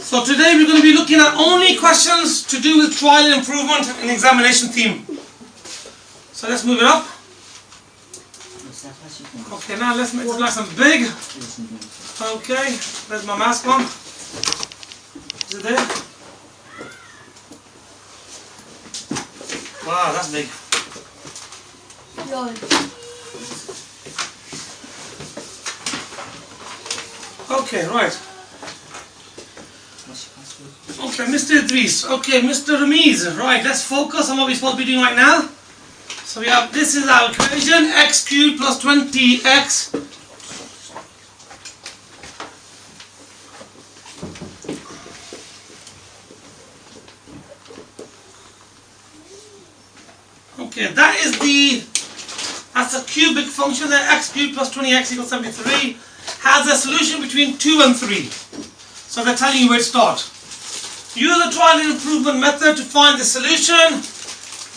So today we're going to be looking at only questions to do with trial and improvement in examination theme. So let's move it up. Okay, now let's make this nice and big. Okay, there's my mask on. Is it there? Wow, that's big. Okay, right. Okay, Mr. Idris. Okay, Mr. Ramiz. Right, let's focus on what we're supposed to be doing right now. So we have, this is our equation, x cubed plus 20x okay, that's a cubic function, that x cubed plus 20x equals 73 has a solution between 2 and 3. So they're telling you where to start. Use the trial and improvement method to find the solution.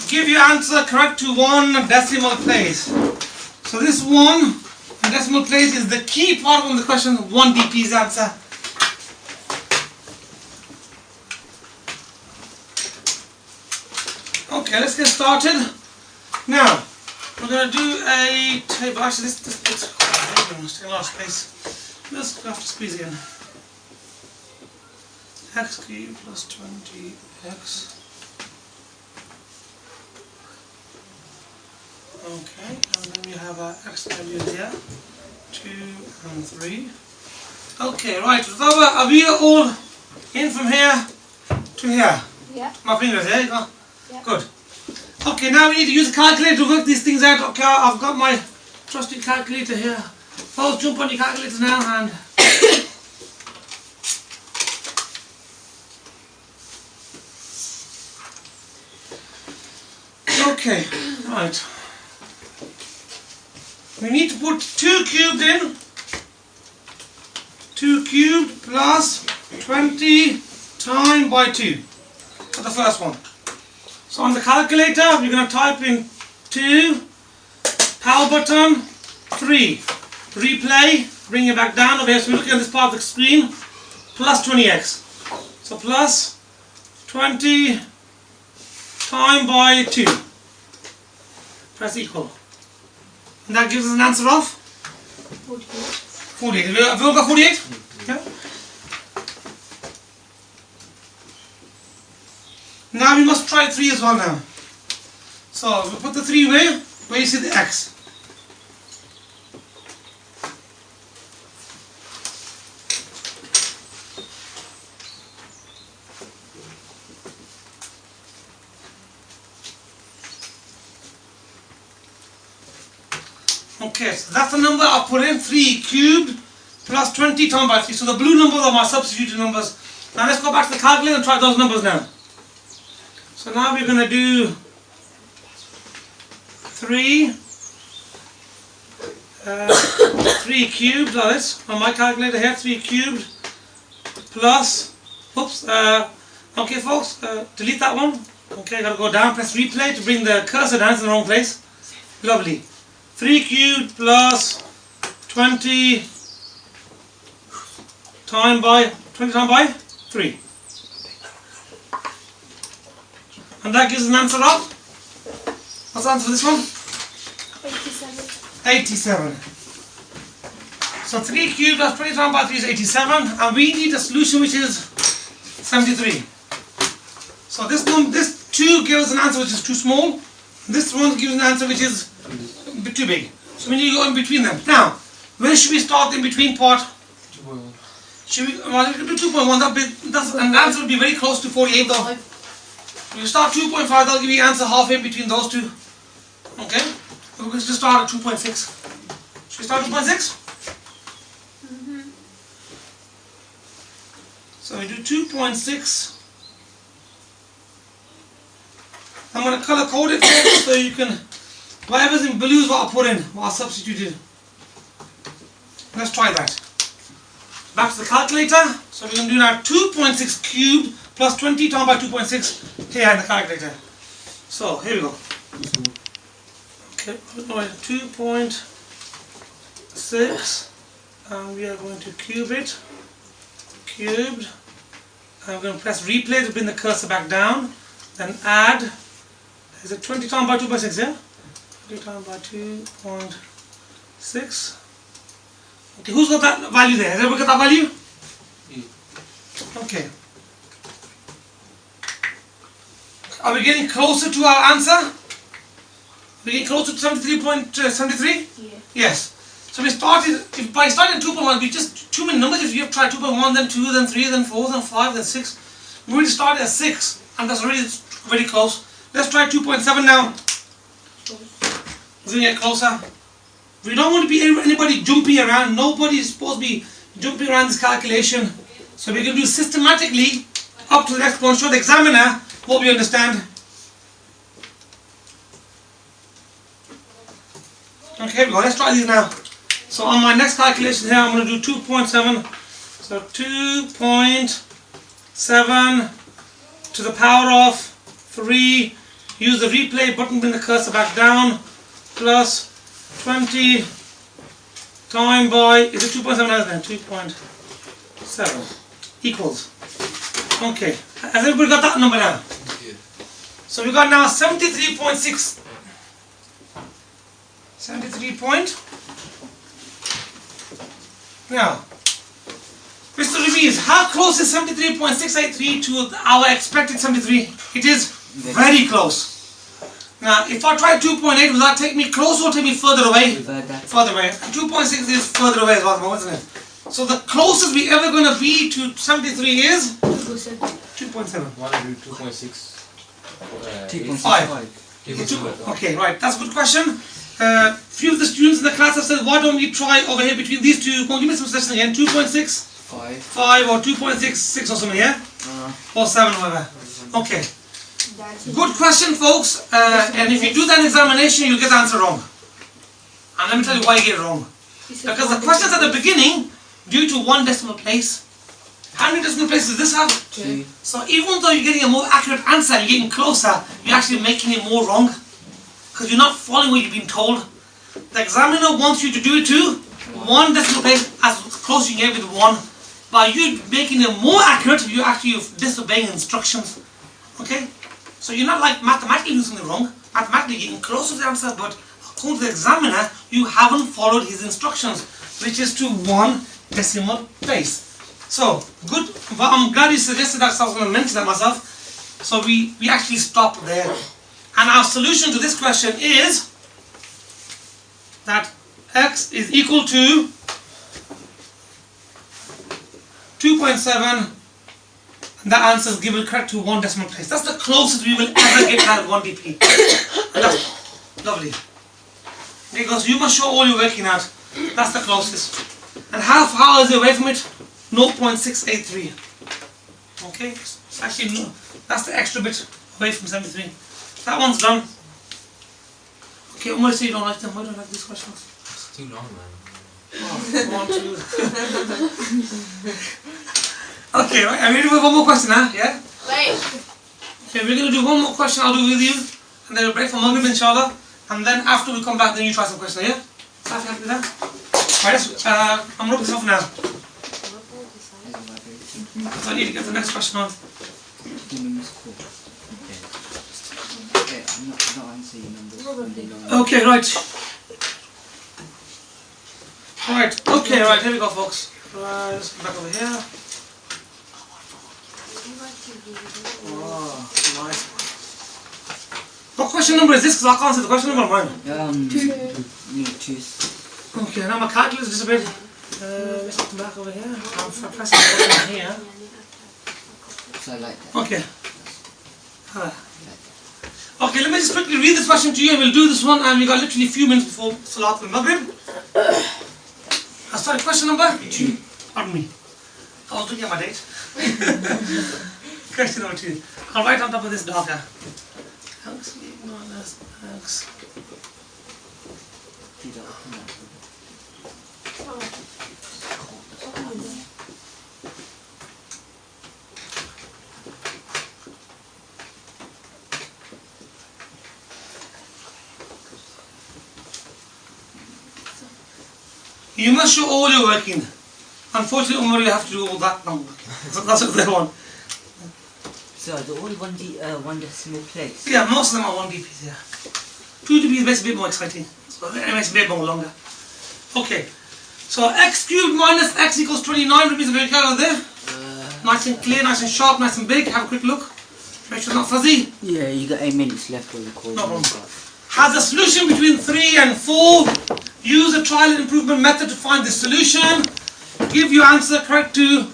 Give your answer correct to 1 decimal place. So this 1 decimal place is the key part of the question. 1 DP's answer. Okay, let's get started. Now, we're going to do a table. Actually, this looks taking a lot of space. Just have to squeeze it in. X cubed plus 20x. Okay, and then we have our x values here, 2 and 3. Okay, right, are we all in from here to here? Yeah. My fingers here, you go? Yeah. Good. Okay, now we need to use a calculator to work these things out. Okay, I've got my trusty calculator here. Folks, jump on your calculators now and... Okay, right. We need to put 2 cubed in. 2 cubed plus 20 times by 2 for the first one. So on the calculator, we're going to type in 2, power button, 3. Replay, bring it back down over here. So we're looking at this part of the screen. Plus 20x. So plus 20 times by 2. Press equal. And that gives us an answer of? 48. Have we all got 48? Yeah. Now we must try 3 as well now. So we put the 3 where you see the x. Okay, so that's the number I put in, 3 cubed plus 20 times by 3. So the blue numbers are my substituted numbers. Now let's go back to the calculator and try those numbers now. So now we're going to do 3 cubed, that is, on my calculator here, 3 cubed plus, oops, okay folks, delete that one. Okay, got to go down, press replay to bring the cursor down to the wrong place. Lovely. 3 cubed plus 20 times by 3. And that gives an answer of? What's the answer for this one? 87. So 3 cubed plus 20 times by 3 is 87, and we need a solution which is 73. So this 2 gives an answer which is too small. This one gives an answer which is a bit too big. So we need to go in between them. Now, where should we start the in between part? 2.1. Should we do 2.1? And the answer will be very close to 48 though. If you start 2.5, that'll give you the answer halfway between those two. Okay? We're going to start at 2.6. Should we start 2.6? Mm-hmm. So we do 2.6. I'm going to color code it so you can, whatever's in blue is what I put in, what I substituted. Let's try that. Back to the calculator. So we're going to do now 2.6 cubed plus 20 times by 2.6 here in the calculator. So here we go. Okay, 2.6 and we are going to cube it. Cubed I'm going to press replay to bring the cursor back down. Then add, is it 20 times by 2.6, yeah? 20 times by 2.6. Okay, who's got that value there? Has everybody got that value? Okay. Are we getting closer to our answer? We're getting closer to 73.73? Yeah. Yes. So we started, by starting 2.1, we just too many numbers. If you have tried 2.1, then 2, then 3, then 4, then 5, then 6. We already started at 6, and that's already very close. Let's try 2.7 now. We're going to get closer. We don't want to be anybody jumping around. Nobody is supposed to be jumping around this calculation. So we're going to do systematically up to the next point. Show the examiner what we understand. Okay, here we go. Let's try these now. So on my next calculation here, I'm going to do 2.7. So 2.7 to the power of 3. Use the replay button, bring the cursor back down. Plus 20 times by, is it 2.7 then? 2.7 equals. Okay. Has everybody got that number now? Yeah. So we got now 73.6. 73 point. Now, Mr. Reviews, how close is 73.683 to our expected 73? It is very close. Now, if I try 2.8, will that take me closer or take me further away? Further away. 2.6 is further away as well, isn't it? So the closest we ever going to be to 73 is 2.7. 2.6. 5. Okay, right. That's a good question. Few of the students in the class have said, why don't we try over here between these two? Go on, give me some suggestions again. 2.6, 5 or 2.66 or something, yeah? Or 7 or whatever. Okay. Good question, folks. And if you do that examination, you'll get the answer wrong. And let me tell you why you get it wrong. Because the questions at the beginning, due to one decimal place. How many decimal places does this have? 2. So even though you're getting a more accurate answer, you're getting closer, you're actually making it more wrong. Because you're not following what you've been told. The examiner wants you to do it to one decimal place as close as you can get with 1. By you making it more accurate, you're actually disobeying instructions. Okay? So you're not like mathematically doing something wrong. Mathematically getting closer to the answer, but according to the examiner, you haven't followed his instructions, which is to one decimal place. So, good. Well, I'm glad you suggested that, so I was going to mention that myself. So we actually stop there. And our solution to this question is that x is equal to 2.7, and that answer is given correct to one decimal place. That's the closest we will ever get at 1 dp. And that's lovely. Because you must show all you're working at. That's the closest. And how far is it away from it? 0.683. Okay, it's actually no, that's the extra bit away from 73. That one's done. Okay, I'm going to say you don't like them. Why don't you like these questions? It's too long, man. Oh, 1, 2. Okay, right, I'm ready with one more question now, yeah? Wait. Okay, we're going to do one more question I'll do with you, and then we'll break for Maghrib inshallah, and then after we come back, then you try some questions, yeah? Safi, happy with that? Right, I'm looking this off now. So I need to get the next question on. Okay, right. Right, okay, right, here we go, folks. Right, let's come back over here. Oh, nice. What question number is this? Because I can't see the question number on mine. 2. Okay, now my calculator is disappeared. Let's come back over here. I'm pressing the button here. So like that. Okay. Okay, let me just quickly read this question to you and we'll do this one, and we got literally a few minutes before Salat al-Maghrib. Sorry, question number? 2. Pardon me. I was looking at my date. Question number 2. I'll write on top of this darker. X minus X. You must show all your working. Unfortunately, Umar will have to do all that number. So that's what they want. So are they all one decimal place? Yeah, most of them are 1 dps, yeah. 2 dps makes it a bit more exciting. So it makes it a bit more longer. Okay. So x cubed minus x equals 29. Repeat the break over there. Nice and clear, nice and sharp, nice and big. Have a quick look. Make sure it's not fuzzy. Yeah, you got 8 minutes left on the call. No problem. Has a solution between 3 and 4. Use a trial and improvement method to find the solution. Give your answer correct to...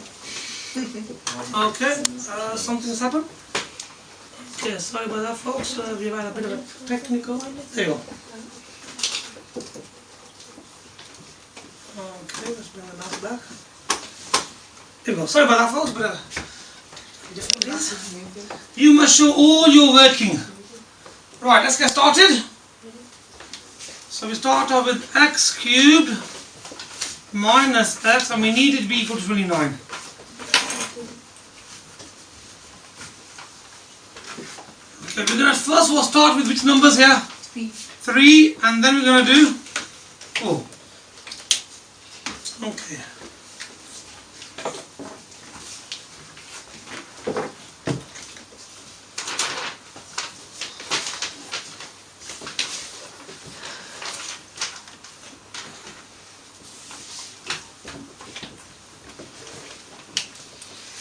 Okay, something's happened. Okay, sorry about that, folks. We've had a bit of a technical... There you go. Okay, let's bring the mouse back. There we go. Sorry about that, folks, but... You must show all your working. Right, let's get started. So we start off with x cubed minus x, and we need it to be equal to 29. Okay, we're going to first of all start with which numbers here? 3, and then we're going to do 4. Okay.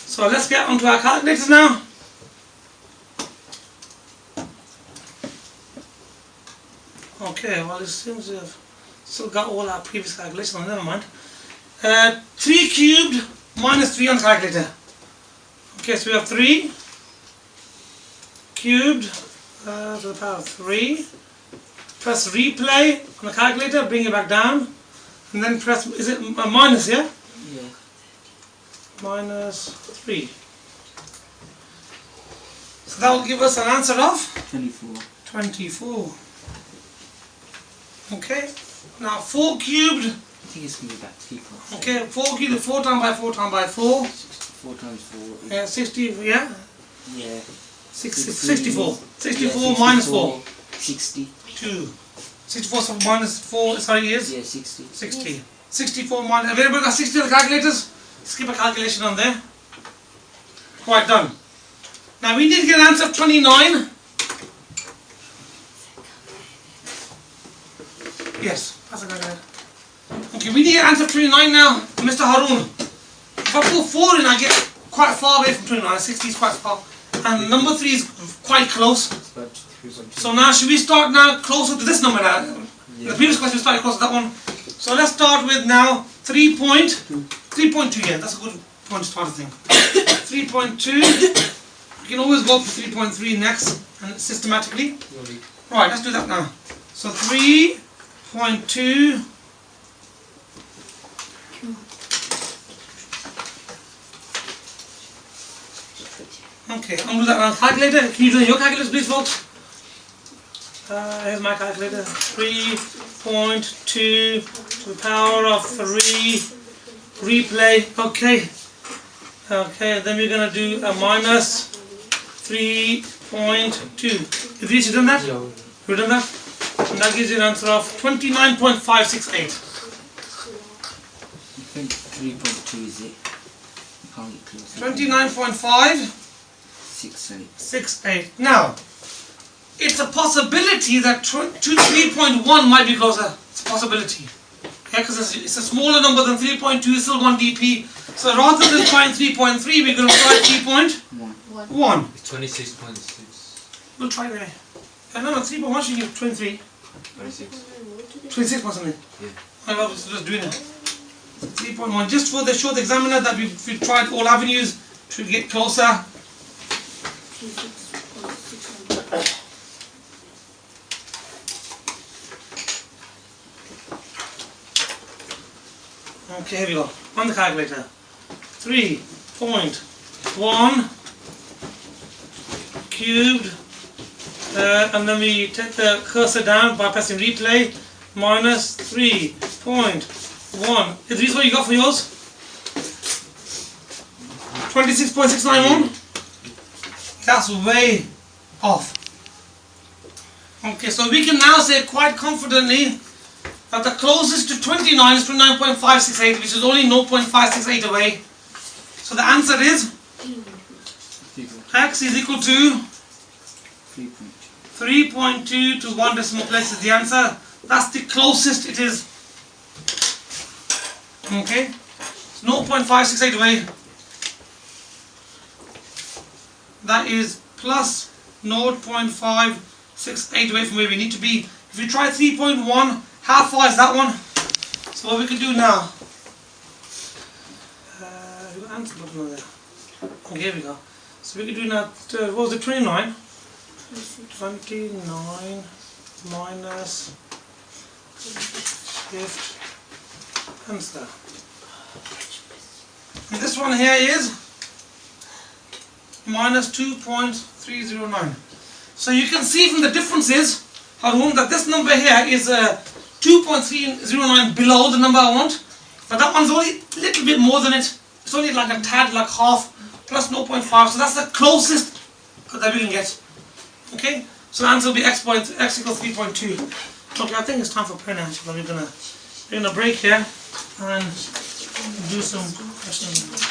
So let's get onto our calculators now. Okay, well it seems we've still got all our previous calculations on, never mind. 3 cubed minus 3 on the calculator. Okay, so we have 3 cubed to the power of 3. Press replay on the calculator, bring it back down. And then press, is it a minus, yeah? Yeah. Minus 3. So that will give us an answer of 24. 24. Okay. Now 4 cubed. I think it's going to be about 3 points. Okay, 4 cubed, 4 times by 4 times by 4. 4 times 4. Yeah, 60. Yeah. Yeah. 64. 64 yeah, minus 4. 62. 64 so minus 4. Sorry, is Yeah, 60. 60. Yes. 64 minus. Have everybody got 60 on the calculators? Skip a calculation on there. Quite done. Now we need to get an answer of 29. Yes, that's a good idea. Okay, we need to get an answer of 29 now. Mr. Haroon. If I put 4 in, I get quite far away from 29. 60 is quite far. And number 3 is quite close. So now should we start now closer to this number now? Yeah. The previous question we started closer to that one. So let's start with now 3.2, yeah, that's a good point to start, I think. 3.2, you can always go up to 3.3 next, and systematically. Right, let's do that now. So 3.2, okay, I'm going to do that on calculator. Can you do your calculators, please, folks? Here's my calculator. 3.2 to the power of 3. Replay. Okay. Okay, then we're going to do a minus 3.2. Have you done that? Yeah. You've done that? And that gives you an answer of 29.568. 3.2 is it? You can't get close. 29.568. Now, it's a possibility that 3.1 might be closer. It's a possibility. Yeah, because it's a smaller number than 3.2, it's still 1 dp. So rather than trying 3.3, we're going to try 3.1. It's 26.6. We'll try it anyway. No, 3.1 should give 23. 26. 26 or something. Yeah. I was just doing it. 3.1, just for the show the examiner that we've tried all avenues to get closer. Okay, here we go. On the calculator. 3.1 cubed, and then we take the cursor down by pressing replay. Minus 3.1. Is this what you got for yours? 26.691? That's way off. Okay, so we can now say quite confidently that the closest to 29 is 29.568, which is only 0.568 away. So the answer is x is equal to 3.2. 3.2 to 1 decimal place is the answer. That's the closest it is. Okay, it's 0.568 away. That is plus 0.568 away from where we need to be. If you try 3.1, how far is that one? So what we can do now, we've got answer button on there. Okay, here we go. So we can do now, what was it, 29? 29 minus shift answer. And this one here is minus 2.309. So you can see from the differences, Harun, that this number here is 2.309 below the number I want, but that one's only a little bit more than it. It's only like a tad, like half, plus 0.5, so that's the closest that we can get. Okay, so the answer will be x equals 3.2. Okay, I think it's time for prayer now. We're gonna break here and do some questions.